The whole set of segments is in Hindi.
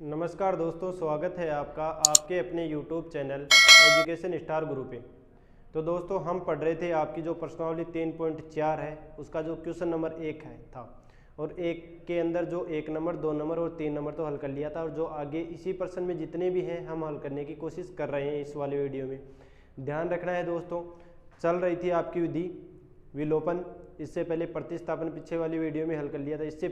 नमस्कार दोस्तों, स्वागत है आपका आपके अपने YouTube चैनल एजुकेशन स्टार गुरु पे। तो दोस्तों हम पढ़ रहे थे आपकी जो प्रश्नावली 3.4 है उसका जो क्वेश्चन नंबर 1 है था, और एक के अंदर जो 1 नंबर 2 नंबर और 3 नंबर तो हल कर लिया था, और जो आगे इसी प्रश्न में जितने भी हैं हम हल करने की कोशिश कर रहे हैं इस वाले वीडियो में। ध्यान रखना है दोस्तों, चल रही थी आपकी विधि विलोपन, इससे पहले प्रतिस्थापन पिछले वाली वीडियो में हल कर लिया था, इससे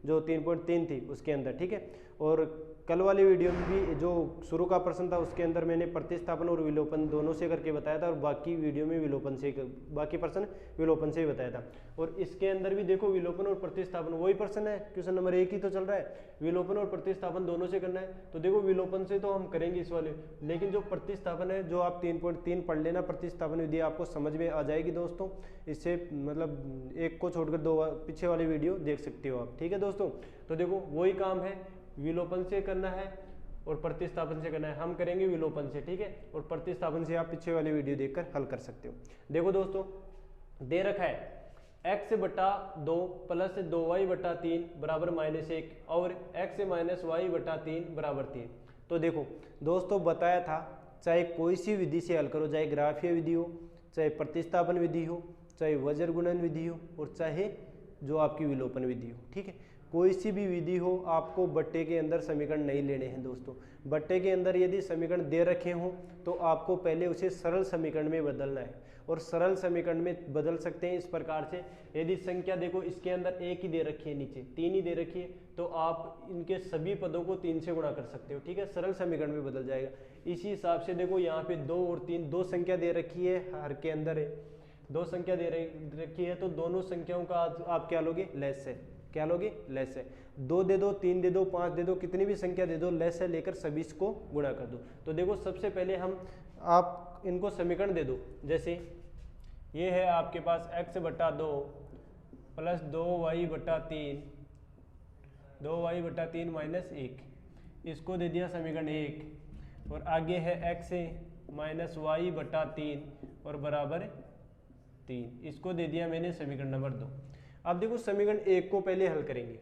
जो 3.3 थी उसके अंदर, ठीक है। और कल वाली वीडियो में भी जो शुरू का प्रश्न था उसके अंदर मैंने प्रतिस्थापन और विलोपन दोनों से करके बताया था, और बाकी वीडियो में विलोपन से बाकी प्रश्न विलोपन से ही बताया था। और इसके अंदर भी देखो विलोपन और प्रतिस्थापन वही प्रश्न है, क्वेश्चन नंबर 1 ही तो चल रहा है, विलोपन और प्रतिस्थापन दोनों से करना है। तो देखो विलोपन से तो हम करेंगे इस वाले, लेकिन जो प्रतिस्थापन है जो आप 3.3 पढ़ लेना, प्रतिस्थापन विधि आपको समझ में आ जाएगी दोस्तों। इससे मतलब एक को छोड़कर दो पीछे वाली वीडियो देख सकते हो आप, ठीक है दोस्तों। तो देखो वही काम है, विलोपन से करना है और प्रतिस्थापन से करना है। हम करेंगे विलोपन से, ठीक है, और प्रतिस्थापन से आप पीछे वाली वीडियो देखकर हल कर सकते हो। देखो दोस्तों दे रखा है x/2 प्लस 2y/3 बराबर -1 और x - y/3 बराबर 3। तो देखो दोस्तों बताया था, चाहे कोई सी विधि से हल करो, चाहे ग्राफीय विधि हो, चाहे प्रतिस्थापन विधि हो, चाहे वज्र गुणन विधि हो, और चाहे जो आपकी विलोपन विधि हो, ठीक है, कोई सी भी विधि हो, आपको बट्टे के अंदर समीकरण नहीं लेने हैं दोस्तों। बट्टे के अंदर यदि समीकरण दे रखे हों तो आपको पहले उसे सरल समीकरण में बदलना है, और सरल समीकरण में बदल सकते हैं इस प्रकार से। यदि संख्या देखो इसके अंदर 1 ही दे रखी है, नीचे 3 ही दे रखी है, तो आप इनके सभी पदों को 3 से गुणा कर सकते हो, ठीक है, सरल समीकरण में बदल जाएगा। इसी हिसाब से देखो यहाँ पे 2 और 3 दो संख्या दे रखी है, हर के अंदर है, दो संख्या दे रखी है, तो दोनों संख्याओं का आप क्या लोगे, लेस है, क्या लोगे, लेस है। 2 दे दो, 3 दे दो, 5 दे दो, कितनी भी संख्या दे दो, लेस है लेकर सभी को गुणा कर दो। तो देखो सबसे पहले आप इनको समीकरण दे दो, जैसे ये है आपके पास x/2 प्लस 2y/3 -1, इसको दे दिया समीकरण 1, और आगे है x - y/3 और बराबर 3, इसको दे दिया मैंने समीकरण नंबर 2। अब देखो समीकरण 1 को पहले हल करेंगे,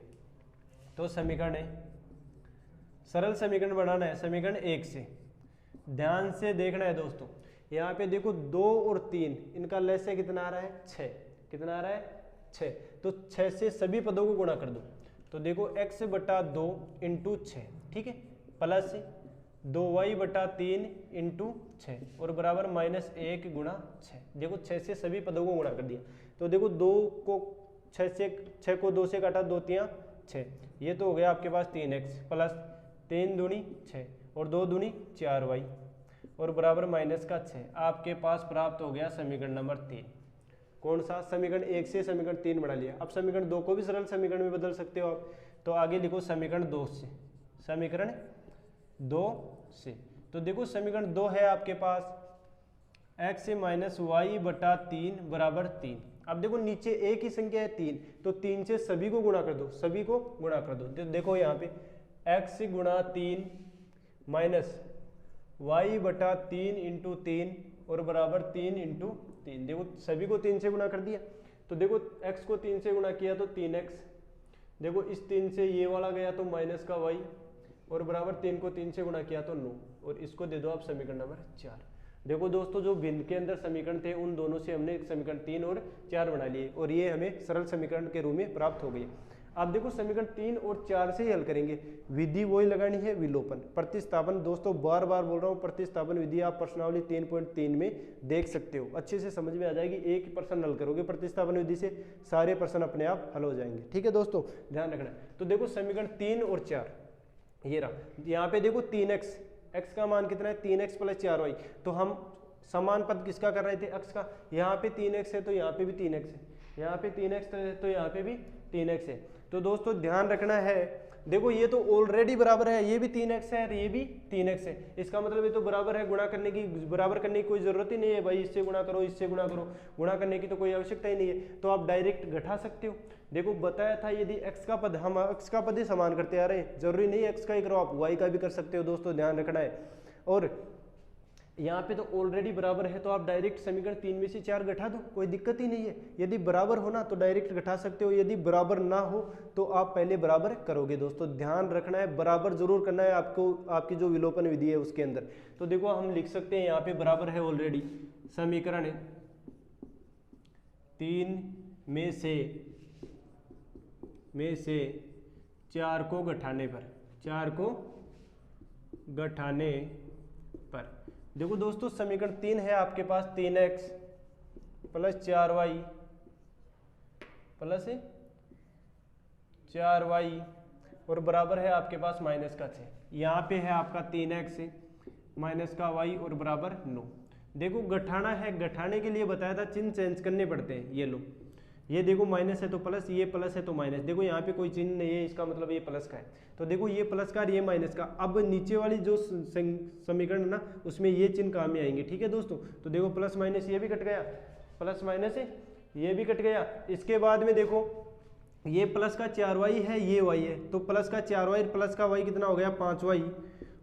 तो समीकरण है, सरल समीकरण बनाना है समीकरण 1 से। ध्यान से देखना है दोस्तों, यहाँ पे देखो 2 और 3 इनका लेस है, कितना आ रहा है, 6, कितना आ रहा है, 6, तो 6 से सभी पदों को गुणा कर दो। तो देखो x/2 × 6, ठीक है, प्लस 2y/3 × 6 और बराबर -1 × 6। देखो 6 से सभी पदों को गुणा कर दिया। तो देखो 2 को 6 को 2 से काटा, 2 3 6, ये तो हो गया आपके पास 3x प्लस 3 दूनी 6 और 2 दूनी 4y और बराबर -6। आपके पास प्राप्त हो गया समीकरण नंबर 3। कौन सा, समीकरण 1 से समीकरण 3 बना लिया। अब समीकरण 2 को भी सरल समीकरण में बदल सकते हो आप, तो आगे लिखो समीकरण 2 से, समीकरण 2 से। तो देखो समीकरण 2 है आपके पास x - y/3 बराबर 3। अब देखो नीचे एक ही संख्या है 3, तो 3 से सभी को गुणा कर दो, सभी को गुणा कर दो। देखो यहाँ पे x × 3 माइनस y/3 × 3 और बराबर 3 × 3। देखो सभी को 3 से गुणा कर दिया, तो देखो x को 3 से गुणा किया तो 3x, देखो इस 3 से ये वाला गया तो -y और बराबर 3 को 3 से गुणा किया तो 9, और इसको दे दो आप समीकरण नंबर 4। देखो दोस्तों जो भिन्न के अंदर समीकरण थे उन दोनों से हमने समीकरण 3 और 4 बना लिए, और ये हमें सरल समीकरण के रूप में प्राप्त हो गई। अब देखो समीकरण 3 और 4 से ही हल करेंगे, विधि वही लगानी है, विलोपन। प्रतिस्थापन दोस्तों बार बार बोल रहा हूँ, प्रतिस्थापन विधि आप प्रश्नावली 3.3 में देख सकते हो, अच्छे से समझ में आ जाएगी। एक ही प्रश्न हल करोगे प्रतिस्थापन विधि से, सारे प्रश्न अपने आप हल हो जाएंगे, ठीक है दोस्तों, ध्यान रखना। तो देखो समीकरण 3 और 4 ये रहा, यहाँ पे देखो 3x, x का मान कितना है, 3x प्लस 4y, तो हम समान पद किसका कर रहे थे, x का। यहाँ पे 3x है तो यहाँ पे भी 3x है, यहाँ पे 3x है तो यहाँ पे भी 3x है। तो दोस्तों ध्यान रखना है, देखो ये तो ऑलरेडी बराबर है, ये भी 3x है और ये भी 3x है, इसका मतलब ये तो बराबर है, बराबर करने की कोई जरूरत ही नहीं है भाई, इससे गुणा करो इससे गुणा करो, गुणा करने की तो कोई आवश्यकता ही नहीं है, तो आप डायरेक्ट घटा सकते हो। देखो बताया था यदि x का पद, हम x का पद ही समान करते आ रहे हैं, जरूरी नहीं x का ही करो, आप y का भी कर सकते हो दोस्तों, ध्यान रखना है। और यहाँ पे तो ऑलरेडी बराबर है, तो आप डायरेक्ट समीकरण 3 में से 4 घटा दो, कोई दिक्कत ही नहीं है। यदि बराबर हो ना तो डायरेक्ट घटा सकते हो, यदि बराबर ना हो तो आप पहले बराबर करोगे। दोस्तों ध्यान रखना है, बराबर जरूर करना है आपको, आपकी जो विलोपन विधि है उसके अंदर। तो देखो हम लिख सकते हैं यहाँ पे बराबर है ऑलरेडी, समीकरण 3 में से 4 को घटाने पर, 4 को घटाने पर देखो दोस्तों समीकरण 3 है आपके पास 3x plus 4y plus 4y और बराबर है आपके पास माइनस का 6। यहाँ पे है आपका 3x माइनस का y और बराबर 9। देखो घटाना है, घटाने के लिए बताया था चिन्ह चेंज करने पड़ते हैं। ये लो, ये देखो माइनस है तो प्लस, ये प्लस है तो माइनस। देखो यहाँ पे कोई चिन्ह नहीं है, इसका मतलब ये प्लस का है। तो देखो ये प्लस का और ये माइनस का। अब नीचे वाली जो समीकरण है ना उसमें ये चिन्ह काम में आएंगे। ठीक है दोस्तों, तो देखो प्लस माइनस ये भी कट गया, प्लस माइनस ये भी कट गया। इसके बाद में देखो ये प्लस का 4y है, ये y है, तो प्लस का 4y प्लस का y कितना हो गया 5y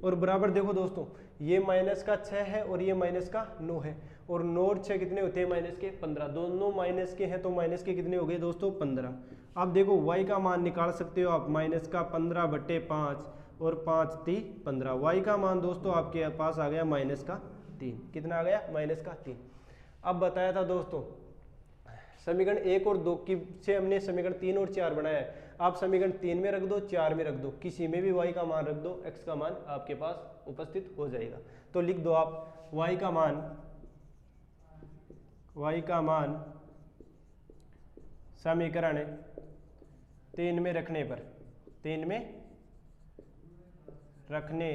और बराबर देखो दोस्तों ये माइनस का 6 है और ये माइनस का 9 है और 9 और 6 कितने होते हैं माइनस के 15। दोनों माइनस के हैं तो माइनस के कितने हो गए दोस्तों 15। अब देखो y का मान निकाल सकते हो आप, माइनस का 15/5 और 5 3 15। y का मान दोस्तों आपके पास आ गया माइनस का 3। कितना आ गया माइनस का 3। अब बताया था दोस्तों समीकरण 1 और 2 की से हमने समीकरण 3 और 4 बनाया है। आप समीकरण 3 में रख दो, 4 में रख दो, किसी में भी y का मान रख दो, x का मान आपके पास उपस्थित हो जाएगा। तो लिख दो आप y का मान समीकरण 3 में रखने पर, 3 में रखने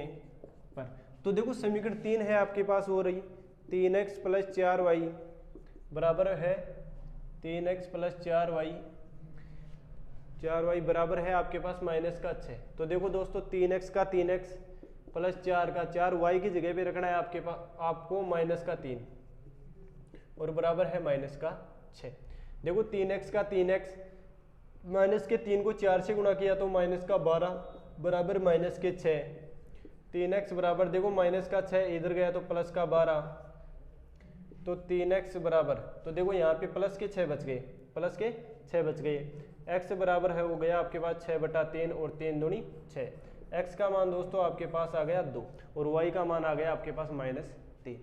पर। तो देखो समीकरण 3 है आपके पास हो रही 3x प्लस 4y बराबर है 3x प्लस 4y बराबर है आपके पास माइनस का 6। तो देखो दोस्तों 3x का 3x प्लस 4 का 4 y की जगह पे रखना है आपके पास, आपको माइनस का 3 और बराबर है माइनस का 6। देखो 3x का 3x माइनस के 3 को 4 से गुणा किया तो माइनस का 12 बराबर माइनस के 6। 3x बराबर देखो माइनस का 6 इधर गया तो प्लस का 12, तो 3x बराबर, तो देखो यहाँ पे प्लस के 6 बच गए, प्लस के 6 बच गए। x बराबर है हो गया आपके पास 6/3 और 3 दूनी 6। x का मान दोस्तों आपके पास आ गया 2 और y का मान आ गया आपके पास -3।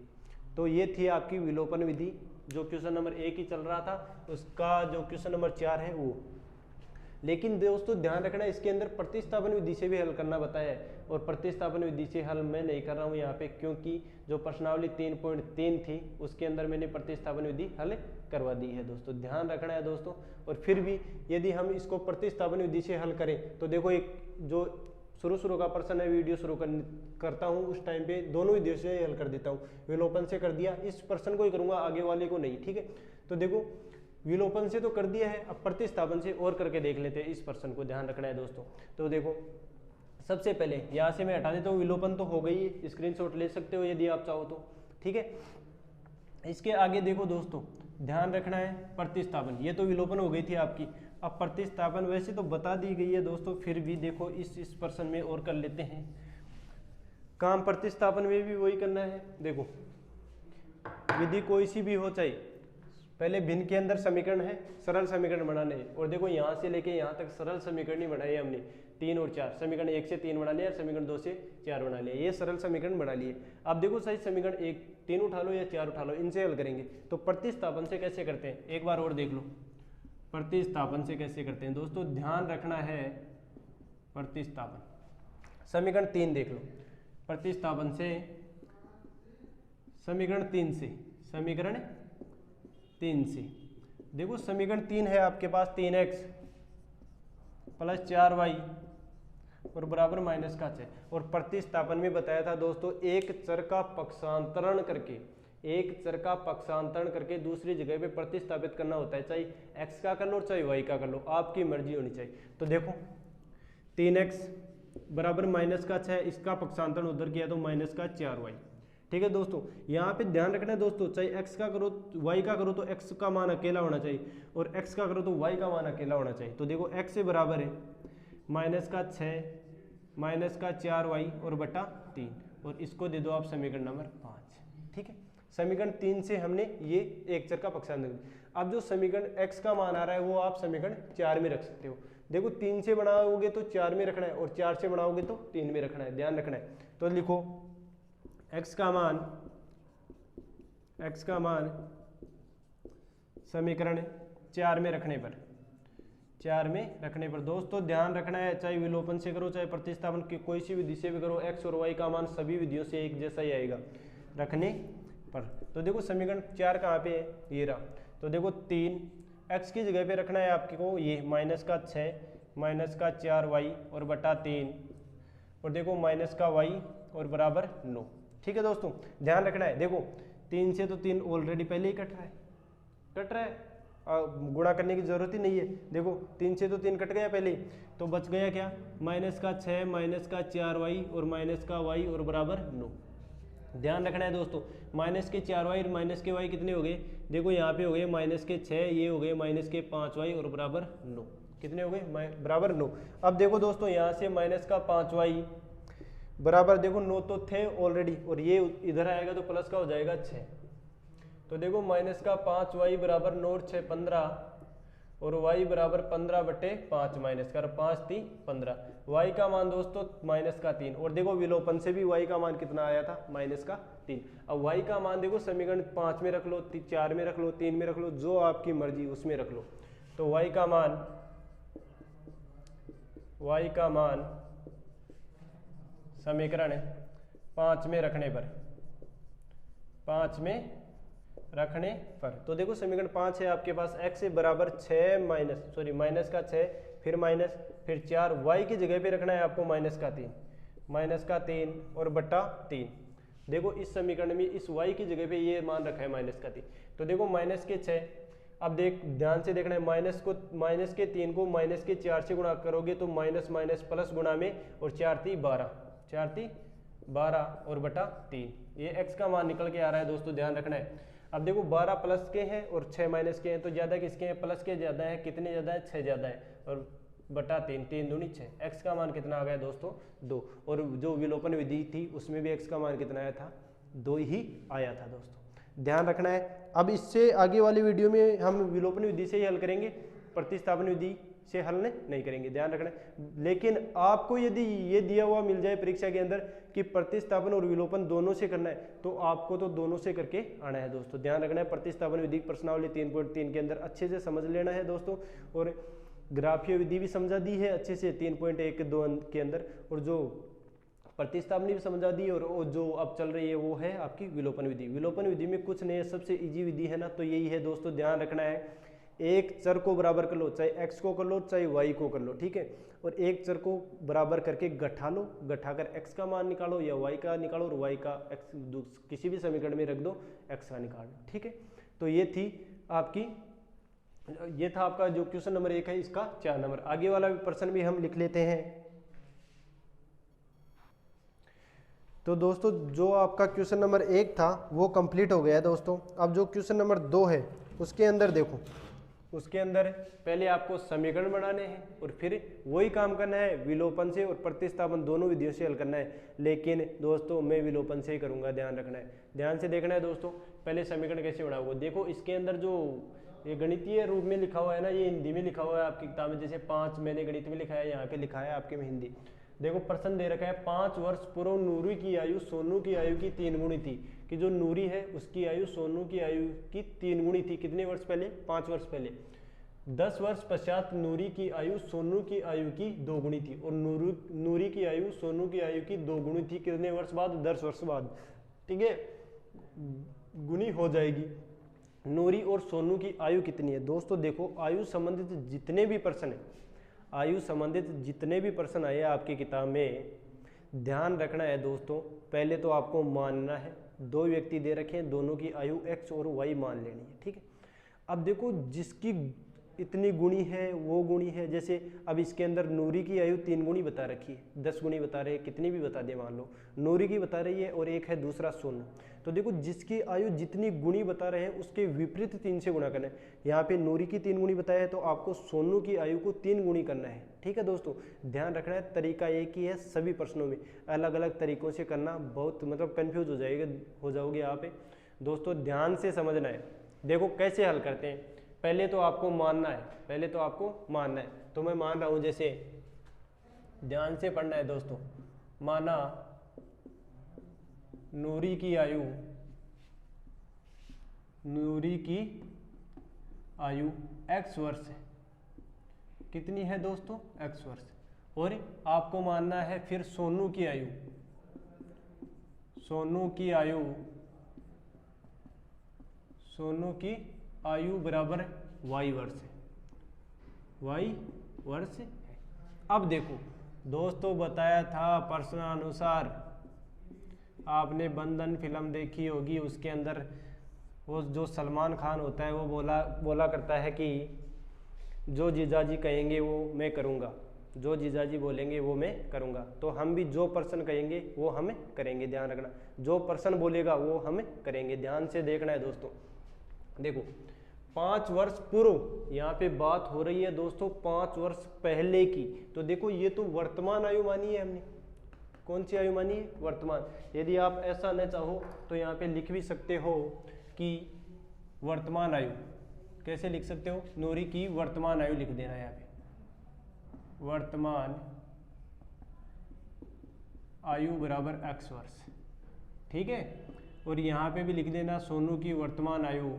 तो ये थी आपकी विलोपन विधि। जो क्वेश्चन नंबर 1 ही चल रहा था उसका जो क्वेश्चन नंबर 4 है वो। लेकिन दोस्तों ध्यान रखना इसके अंदर प्रतिस्थापन विधि से भी हल करना बताया है और प्रतिस्थापन विधि से हल मैं नहीं कर रहा हूँ यहाँ पे, क्योंकि जो प्रश्नावली 3.3 थी उसके अंदर मैंने प्रतिस्थापन विधि हल करवा दी है दोस्तों। ध्यान रखना है दोस्तों। और फिर भी यदि हम इसको प्रतिस्थापन विधि से हल करें तो देखो एक जो शुरू का प्रश्न है वीडियो शुरू करता हूँ उस टाइम पे दोनों विधियों से हल कर देता हूँ। विलोपन से कर दिया, इस प्रश्न को ही करूँगा आगे वाले को नहीं। ठीक है, तो देखो विलोपन से तो कर दिया है, अब प्रतिस्थापन से और करके देख लेते हैं इस प्रश्न को। ध्यान रखना है दोस्तों। तो देखो सबसे पहले यहाँ से मैं हटा देता हूँ, विलोपन तो हो गई, स्क्रीनशॉट ले सकते हो यदि आप चाहो तो। ठीक है, इसके आगे देखो दोस्तों ध्यान रखना है प्रतिस्थापन, ये तो विलोपन हो गई थी आपकी। अब प्रतिस्थापन वैसे तो बता दी गई है दोस्तों, फिर भी देखो इस प्रश्न में और कर लेते हैं काम। प्रतिस्थापन में भी वही करना है। देखो विधि कोई सी भी हो, चाहे पहले भिन्न के अंदर समीकरण है, सरल समीकरण बनाने हैं। और देखो यहाँ से लेके यहाँ तक सरल समीकरण ही बनाए हमने, 3 और 4 समीकरण 1 से 3 बना लिया, समीकरण 2 से 4 बना लिया, ये सरल समीकरण बना लिए। अब देखो सही समीकरण 1 3 उठा लो या 4 उठा लो, इनसे हल करेंगे। तो प्रतिस्थापन से कैसे करते हैं एक बार और देख लो। प्रतिस्थापन से कैसे करते हैं दोस्तों, ध्यान रखना है। प्रतिस्थापन समीकरण 3 देख लो, प्रतिस्थापन से समीकरण 3 से, समीकरण 3 से देखो समीकरण 3 है आपके पास 3x प्लस 4y और बराबर माइनस का 6। और प्रतिस्थापन में बताया था दोस्तों एक चर का पक्षांतरण करके, एक चर का पक्षांतरण करके दूसरी जगह पे प्रतिस्थापित करना होता है, चाहे x का कर लो चाहे y का कर लो, आपकी मर्जी होनी चाहिए। तो देखो 3x बराबर माइनस का 6, इसका पक्षांतरण उधर किया तो माइनस का 4y। ठीक है दोस्तों, यहाँ पे ध्यान रखना है दोस्तों, चाहे x का करो y का करो तो x का मान अकेला होना चाहिए और x का करो तो y का मान अकेला होना चाहिए। तो देखो x से बराबर है माइनस का 6 माइनस का 4y और बटा 3 और इसको दे दो आप समीकरण नंबर 5। ठीक है। समीकरण 3 से हमने ये एक चर का पक्षांतर। अब जो समीकरण x का मान आ रहा है वो आप समीकरण 4 में रख सकते हो। देखो 3 से बनाओगे तो 4 में रखना है और 4 से बनाओगे तो 3 में रखना है, ध्यान रखना है। तो लिखो x का मान समीकरण 4 में रखने पर दोस्तों ध्यान रखना है, चाहे विलोपन से करो चाहे प्रतिस्थापन की कोई सी विधि से भी करो, x और y का मान सभी विधियों से एक जैसा ही आएगा रखने पर। तो देखो समीकरण 4 कहाँ पे है, ये रहा। तो देखो 3 x की जगह पे रखना है आपको ये माइनस का 4y और बटा 3 और देखो माइनस का y और बराबर 9। ठीक है दोस्तों, ध्यान रखना है। देखो 3 से तो 3 ऑलरेडी पहले ही कट रहा है, गुणा करने की जरूरत ही नहीं है। देखो 3 से तो 3 कट गया पहले ही, तो बच गया क्या, माइनस का 6 माइनस का 4y और माइनस का y और बराबर 9। ध्यान रखना है दोस्तों, माइनस के 4y और माइनस के y कितने हो गए, देखो यहाँ पे हो गए माइनस के 6, ये हो गए माइनस के 5y और बराबर 9। कितने हो गए, बराबर 9। अब देखो दोस्तों यहाँ से माइनस का 5y बराबर देखो 9 तो थे ऑलरेडी और ये इधर आएगा तो प्लस का हो जाएगा 6। तो देखो माइनस का 5y बराबर 9 और 6 15 और y बराबर 15/5 माइनस कर 5 3 15। y का मान दोस्तों माइनस का 3 और देखो विलोपन से भी y का मान कितना आया था, माइनस का 3। अब y का मान देखो समीकरण 5 में रख लो, 4 में रख लो, 3 में रख लो, जो आपकी मर्जी उसमें रख लो। तो y का मान समीकरण 5 में रखने पर तो देखो समीकरण 5 है आपके पास, x से बराबर 6 माइनस का 6 फिर माइनस फिर 4, y की जगह पे रखना है आपको माइनस का 3 और बट्टा 3। देखो इस समीकरण में इस y की जगह पे ये मान रखा है माइनस का 3। तो देखो माइनस के 6, अब ध्यान से देखना है, माइनस के 3 को माइनस के 4 से गुणा करोगे तो माइनस माइनस प्लस गुणा में और 4 3 12 और बटा 3, ये x का मान निकल के आ रहा है दोस्तों, ध्यान रखना है। अब देखो 12 प्लस के हैं और 6 माइनस के हैं, तो ज्यादा किसके हैं, प्लस के ज्यादा है, कितने ज्यादा है, 6 ज्यादा है और बटा 3 3 दूनी 6। x का मान कितना आ गया दोस्तों, 2। और जो विलोपन विधि थी उसमें भी x का मान कितना आया था, 2 ही आया था दोस्तों, ध्यान रखना है। अब इससे आगे वाली वीडियो में हम विलोपन विधि से ही हल करेंगे, प्रतिस्थापन विधि से हल नहीं करेंगे, ध्यान रखना है। लेकिन आपको यदि ये दिया हुआ मिल जाए परीक्षा के अंदर कि प्रतिस्थापन और विलोपन दोनों से करना है, तो आपको तो दोनों से करके आना है दोस्तों, ध्यान रखना है। प्रतिस्थापन विधि प्रश्नावली 3.3 के अंदर अच्छे से समझ लेना है दोस्तों, और ग्राफीय विधि भी समझा दी है अच्छे से 3.1 के अंदर, और जो प्रतिस्थापन भी समझा दी, और जो अब चल रही है वो है आपकी विलोपन विधि। विलोपन विधि में कुछ नहीं है, सबसे इजी विधि है ना, तो यही है दोस्तों, ध्यान रखना है। एक चर को बराबर कर लो, चाहे x को कर लो चाहे y को कर लो, ठीक है, और एक चर को बराबर करके गठा लो, गठाकर x का मान निकालो या y का निकालो और y का x किसी भी समीकरण में रख दो, x का निकाल लो, ठीक है। तो ये था आपका जो क्वेश्चन नंबर 1 है, इसका 4 नंबर। आगे वाला प्रश्न भी हम लिख लेते हैं। तो दोस्तों जो आपका क्वेश्चन नंबर 1 था वो कंप्लीट हो गया है दोस्तों। अब जो क्वेश्चन नंबर 2 है उसके अंदर देखो, उसके अंदर पहले आपको समीकरण बनाने हैं और फिर वही काम करना है, विलोपन से और प्रतिस्थापन दोनों विधियों से हल करना है। लेकिन दोस्तों मैं विलोपन से ही करूंगा, ध्यान रखना है, ध्यान से देखना है दोस्तों। पहले समीकरण कैसे बनाओगे, देखो इसके अंदर जो ये गणितीय रूप में लिखा हुआ है ना, ये हिंदी में लिखा हुआ है आपकी किताब में, जैसे 5 मैंने गणित में लिखा है, यहाँ पे लिखा है आपके में हिंदी। देखो प्रश्न दे रखा है, 5 वर्ष पूर्व नूरी की आयु सोनू की आयु की 3 गुणी थी, कि जो नूरी है उसकी आयु सोनू की आयु की 3 गुणी थी। कितने वर्ष पहले, 5 वर्ष पहले। 10 वर्ष पश्चात नूरी की आयु सोनू की आयु की 2 गुणी थी, और नूरी की आयु सोनू की आयु की 2 गुणी थी। कितने वर्ष बाद, 10 वर्ष बाद, ठीक है, गुणी हो जाएगी। नूरी और सोनू की आयु कितनी है दोस्तों, देखो आयु संबंधित जितने भी प्रश्न है, आयु संबंधित जितने भी प्रश्न आए आपकी किताब में, ध्यान रखना है दोस्तों। पहले तो आपको मानना है, 2 व्यक्ति दे रखे हैं, दोनों की आयु x और y मान लेनी है, ठीक है। अब देखो जिसकी इतनी गुणी है, वो गुणी है। जैसे अब इसके अंदर नूरी की आयु 3 गुणी बता रखी है, 10 गुणी बता रहे हैं, कितनी भी बता दे मान लो, नूरी की बता रही है और एक है दूसरा सोनू। तो देखो जिसकी आयु जितनी गुणी बता रहे हैं उसके विपरीत 3 से गुणा करना है। यहाँ पे नूरी की 3 गुणी बताया है तो आपको सोनू की आयु को 3 गुणी करना है। ठीक है दोस्तों, ध्यान रखना है, तरीका एक ही है सभी प्रश्नों में, अलग अलग तरीकों से करना बहुत मतलब कंफ्यूज हो जाओगे आप दोस्तों, ध्यान से समझना है। देखो कैसे हल करते हैं, पहले तो आपको मानना है, तो मैं मान रहा हूं, जैसे ध्यान से पढ़ना है दोस्तों। माना नूरी की आयु x वर्ष है। कितनी है दोस्तों? x वर्ष। और आपको मानना है फिर सोनू की आयु बराबर y वर्ष है, y वर्ष है। अब देखो दोस्तों, बताया था प्रश्नानुसार, आपने बंधन फिल्म देखी होगी, उसके अंदर वो जो सलमान खान होता है वो बोला करता है कि जो जीजाजी कहेंगे वो मैं करूँगा, जो जीजाजी बोलेंगे वो मैं करूँगा। तो हम भी जो पर्सन कहेंगे वो हमें करेंगे, ध्यान रखना, जो पर्सन बोलेगा वो हमें करेंगे। ध्यान से देखना है दोस्तों। देखो 5 वर्ष पूर्व, यहाँ पे बात हो रही है दोस्तों 5 वर्ष पहले की। तो देखो ये तो वर्तमान आयु मानी है हमने, कौन सी आयु मानी है? वर्तमान। यदि आप ऐसा न चाहो तो यहाँ पे लिख भी सकते हो कि वर्तमान आयु, कैसे लिख सकते हो? नूरी की वर्तमान आयु लिख देना यहाँ पे, वर्तमान आयु बराबर x वर्ष। ठीक है, और यहाँ पे भी लिख देना सोनू की वर्तमान आयु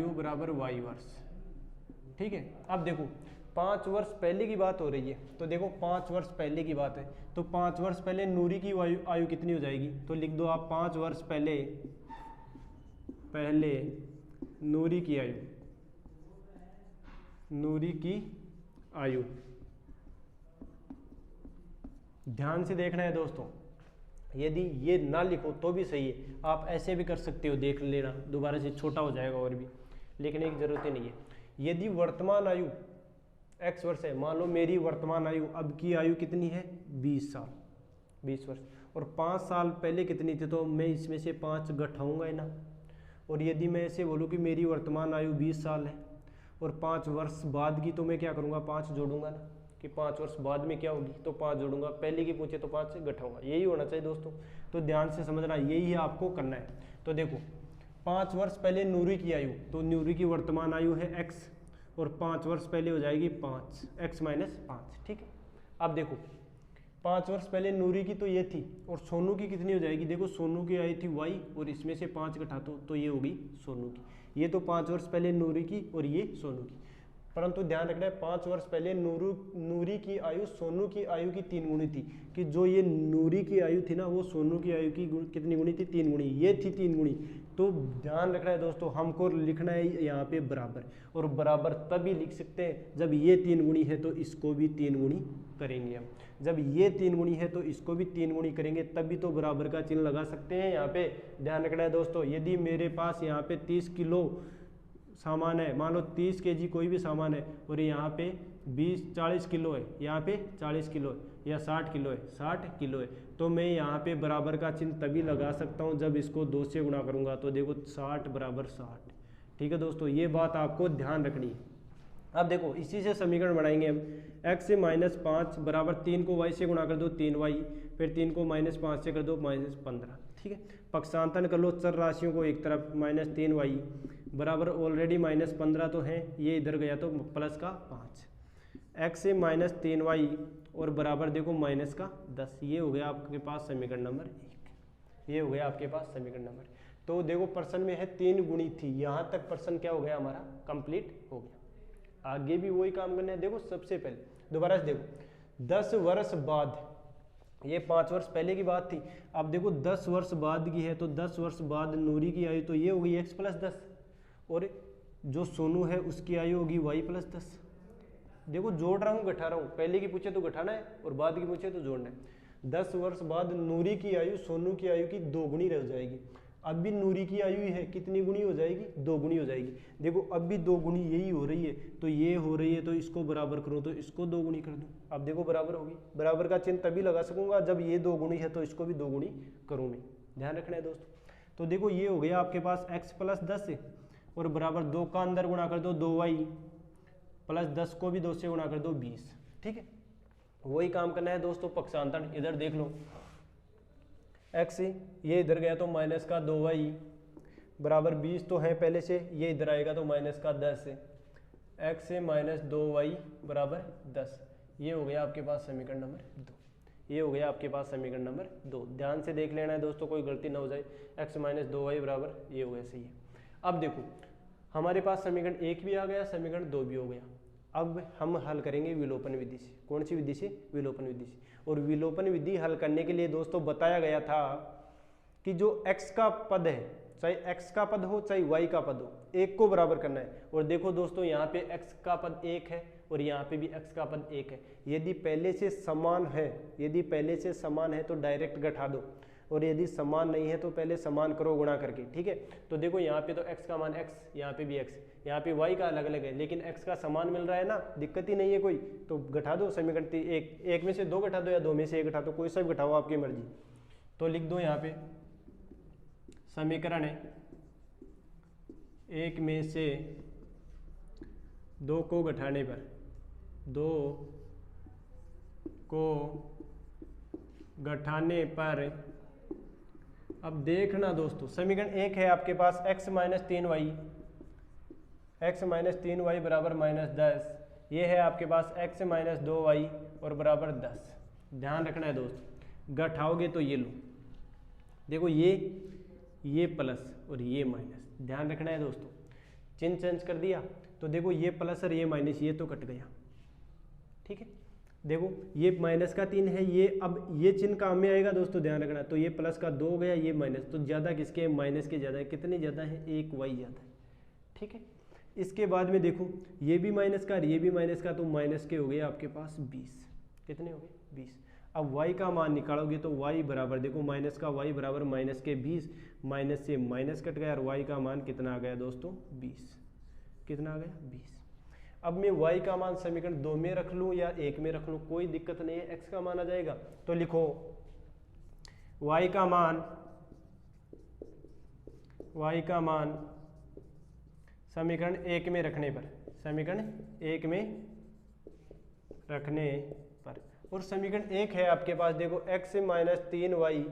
बराबर y वर्ष। ठीक है, अब देखो 5 वर्ष पहले की बात हो रही है, तो देखो 5 वर्ष पहले की बात है, तो 5 वर्ष पहले नूरी की आयु कितनी हो जाएगी? तो लिख दो आप 5 वर्ष पहले नूरी की आयु। ध्यान से देखना है दोस्तों, यदि ये ना लिखो तो भी सही है, आप ऐसे भी कर सकते हो, देख लेना, दोबारा से छोटा हो जाएगा और भी लिखने की जरूरत ही नहीं है। यदि वर्तमान आयु x वर्ष है, मान लो मेरी वर्तमान आयु अब की आयु कितनी है? 20 साल, 20 वर्ष, और 5 साल पहले कितनी थी? तो मैं इसमें से 5 घटाऊंगा ना। और यदि मैं ऐसे बोलूँ कि मेरी वर्तमान आयु 20 साल है और 5 वर्ष बाद की, तो मैं क्या करूँगा? 5 जोड़ूंगा ना, कि 5 वर्ष बाद में क्या होगी, तो 5 जोड़ूंगा, पहले की पूछे तो 5 से घटाऊंगा, यही होना चाहिए दोस्तों। तो ध्यान से समझना, यही आपको करना है। तो देखो 5 वर्ष पहले नूरी की आयु, तो नूरी की वर्तमान आयु है x, और 5 वर्ष पहले हो जाएगी 5, x माइनस 5। ठीक है, अब देखो 5 वर्ष पहले नूरी की तो ये थी, और सोनू की कितनी हो जाएगी? देखो सोनू की आई थी y, और इसमें से 5 घटा दो तो ये होगी सोनू की। ये तो 5 वर्ष पहले नूरी की और ये सोनू की, परंतु ध्यान रखना है 5 वर्ष पहले नूरी की आयु सोनू की आयु की 3 गुणी थी, कि जो ये नूरी की आयु थी ना वो सोनू की आयु की कितनी गुणी थी? 3 गुणी, ये थी 3 गुणी। तो ध्यान रखना है दोस्तों, हमको लिखना है यहाँ पे बराबर, और बराबर तभी लिख सकते हैं जब ये 3 गुणी है तो इसको भी 3 गुणी करेंगे हम, जब ये 3 गुणी है तो इसको भी 3 गुणी करेंगे, तभी तो बराबर का चिन्ह लगा सकते हैं यहाँ पे। ध्यान रखना है दोस्तों, यदि मेरे पास यहाँ पे 30 किलो सामान है, मान लो 30 kg कोई भी सामान है, और यहाँ पे 40 किलो है, यहाँ पे 40 किलो है, या 60 किलो है, 60 किलो है, तो मैं यहाँ पे बराबर का चिन्ह तभी लगा सकता हूँ जब इसको 2 से गुणा करूँगा। तो देखो 60 बराबर 60। ठीक है दोस्तों, ये बात आपको ध्यान रखनी है। अब देखो इसी से समीकरण बनाएंगे हम, x से -5 बराबर 3 को y से गुणा कर दो 3y, फिर 3 को -5 से कर दो -15। ठीक है, पक्षांतरण कर लो चर राशियों को एक तरफ, -3y बराबर ऑलरेडी -15 तो है, ये इधर गया तो प्लस का 5, x से -3y और बराबर देखो माइनस का 10। ये हो गया आपके पास समीकरण नंबर 1, ये हो गया आपके पास समीकरण नंबर। तो देखो प्रश्न में है 3 गुणी थी, यहाँ तक प्रश्न क्या हो गया हमारा? कंप्लीट हो गया। आगे भी वही काम करना है। देखो सबसे पहले दोबारा से देखो 10 वर्ष बाद, ये 5 वर्ष पहले की बात थी, अब देखो 10 वर्ष बाद की है, तो 10 वर्ष बाद नूरी की आयु तो ये होगी x + 10, और जो सोनू है उसकी आयु होगी y + 10। देखो जोड़ रहा हूँ घटा रहा हूँ, पहले की पूछे तो घटाना है और बाद की पूछे तो जोड़ना है। 10 वर्ष बाद नूरी की आयु सोनू की आयु की 2 गुनी रह जाएगी, अब भी नूरी की आयु है, कितनी गुनी हो जाएगी, 2 गुनी हो जाएगी। देखो अब भी 2 गुनी यही हो रही है, तो ये हो रही है, तो इसको बराबर करो, तो इसको 2 गुनी कर दो। अब देखो बराबर होगी, बराबर का चिन्ह तभी लगा सकूंगा जब ये 2 गुनी है, तो इसको भी 2 गुनी करूँ मैं, ध्यान रखना है दोस्तों। तो देखो ये हो गया आपके पास x प्लस 10 है, और बराबर 2 का अंदर गुणा कर दो 2y प्लस 10 को भी 2 से गुणा कर दो 20। ठीक है, वही काम करना है दोस्तों पक्षांतर। इधर देख लो x ये इधर गया तो माइनस का 2y बराबर 20 तो है पहले से, ये इधर आएगा तो माइनस का 10 है, x से माइनस 2y बराबर 10। ये हो गया आपके पास समीकरण नंबर 2। ये हो गया आपके पास समीकरण नंबर 2। ध्यान से देख लेना है दोस्तों, कोई गलती ना हो जाए। x माइनस 2y बराबर ये हो गया, सही है। अब देखो हमारे पास समीकरण 1 भी आ गया, समीकरण 2 भी हो गया। अब हम हल करेंगे विलोपन विधि से। कौन सी विधि से? विलोपन विधि से। और विलोपन विधि हल करने के लिए दोस्तों बताया गया था कि जो x का पद है, चाहे x का पद हो चाहे y का पद हो, एक को बराबर करना है। और देखो दोस्तों यहाँ पे x का पद 1 है और यहाँ पे भी x का पद 1 है। यदि पहले से समान है, यदि पहले से समान है तो डायरेक्ट घटा दो, और यदि समान नहीं है तो पहले समान करो गुणा करके। ठीक है, तो देखो यहाँ पे तो x का मान x, यहाँ पे भी x, यहाँ पे y का अलग अलग है, लेकिन x का समान मिल रहा है ना, दिक्कत ही नहीं है कोई। तो घटा दो समीकरण, एक में से 2 घटा दो या 2 में से 1 घटा दो, कोई सा भी घटाओ, आपकी मर्जी। तो लिख दो यहाँ पे समीकरण है 1 में से 2 को घटाने पर, 2 को घटाने पर, अब देखना दोस्तों समीकरण 1 है आपके पास x minus 3y, x minus 3y बराबर माइनस 10। ये है आपके पास x माइनस 2y और बराबर 10। ध्यान रखना है दोस्तों, घटाओगे तो ये लो, देखो ये प्लस और ये माइनस, ध्यान रखना है दोस्तों। चिन्ह चेंज कर दिया तो देखो ये प्लस और ये माइनस, ये तो कट गया। ठीक है, देखो ये माइनस का 3 है, ये अब ये चिन्ह काम में आएगा दोस्तों, ध्यान रखना। तो ये प्लस का 2 गया, ये माइनस, तो ज़्यादा किसके? माइनस के ज़्यादा है। कितने ज़्यादा है? 1 y ज़्यादा है। ठीक है, इसके बाद में देखो ये भी माइनस का, ये भी माइनस का, तो माइनस के हो गए आपके पास 20। कितने हो गए? 20। अब y का मान निकालोगे तो y बराबर, देखो माइनस का y बराबर माइनस के 20, माइनस से माइनस कट गया और y का मान कितना आ गया दोस्तों? 20। कितना आ गया? 20। अब मैं y का मान समीकरण 2 में रख लूँ या 1 में रख लूँ, कोई दिक्कत नहीं है, x का मान आ जाएगा। तो लिखो y का मान समीकरण 1 में रखने पर, समीकरण 1 में रखने पर, और समीकरण 1 है आपके पास, देखो x माइनस 3y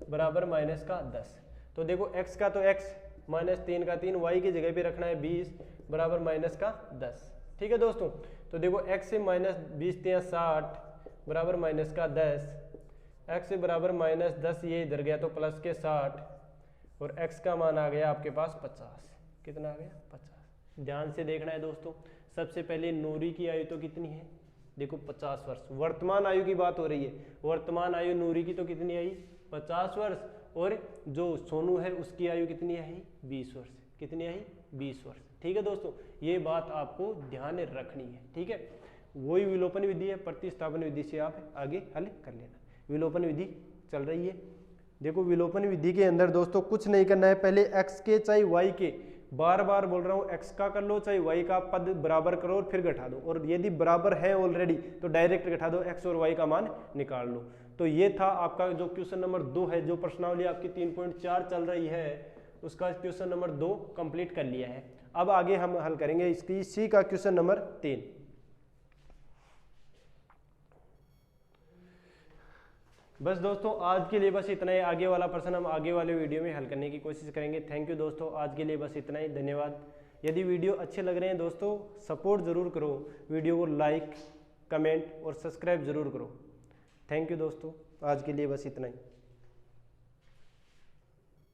बराबर माइनस का 10। तो देखो x का तो x, माइनस 3 का 3, y की जगह पे रखना है 20 बराबर माइनस का 10। ठीक है दोस्तों, तो देखो x से माइनस 20 3 60 बराबर माइनस का 10, x से बराबर माइनस 10, ये इधर गया तो प्लस के 60, और x का मान आ गया आपके पास 50। कितना आ गया? 50। ध्यान से देखना है दोस्तों, सबसे पहले नूरी की आयु तो कितनी है? देखो 50 वर्ष। वर्तमान आयु की बात हो रही है, वर्तमान आयु नूरी की तो कितनी आई? 50 वर्ष, और जो सोनू है उसकी आयु कितनी आई? 20 वर्ष। कितनी आई? 20 वर्ष। ठीक है दोस्तों, ये बात आपको ध्यान रखनी है। ठीक है, वही विलोपन विधि है, प्रतिस्थापन विधि से आप आगे हल कर लेना। विलोपन विधि चल रही है। देखो विलोपन विधि के अंदर दोस्तों कुछ नहीं करना है, पहले x के चाहे y के, बार बार बोल रहा हूँ, x का कर लो चाहे y का पद बराबर करो और फिर घटा दो, और यदि बराबर है ऑलरेडी तो डायरेक्ट घटा दो, x और y का मान निकाल लो। तो ये था आपका जो क्वेश्चन नंबर 2 है, जो प्रश्नावली आपकी 3.4 चल रही है, उसका क्वेश्चन नंबर 2 कंप्लीट कर लिया है। अब आगे हम हल करेंगे इसकी सी का क्वेश्चन नंबर 3। बस दोस्तों आज के लिए बस इतना ही, आगे वाला प्रश्न हम आगे वाले वीडियो में हल करने की कोशिश करेंगे। थैंक यू दोस्तों, आज के लिए बस इतना ही, धन्यवाद। यदि वीडियो अच्छे लग रहे हैं दोस्तों, सपोर्ट ज़रूर करो, वीडियो को लाइक, कमेंट और सब्सक्राइब ज़रूर करो। थैंक यू दोस्तों, आज के लिए बस इतना ही।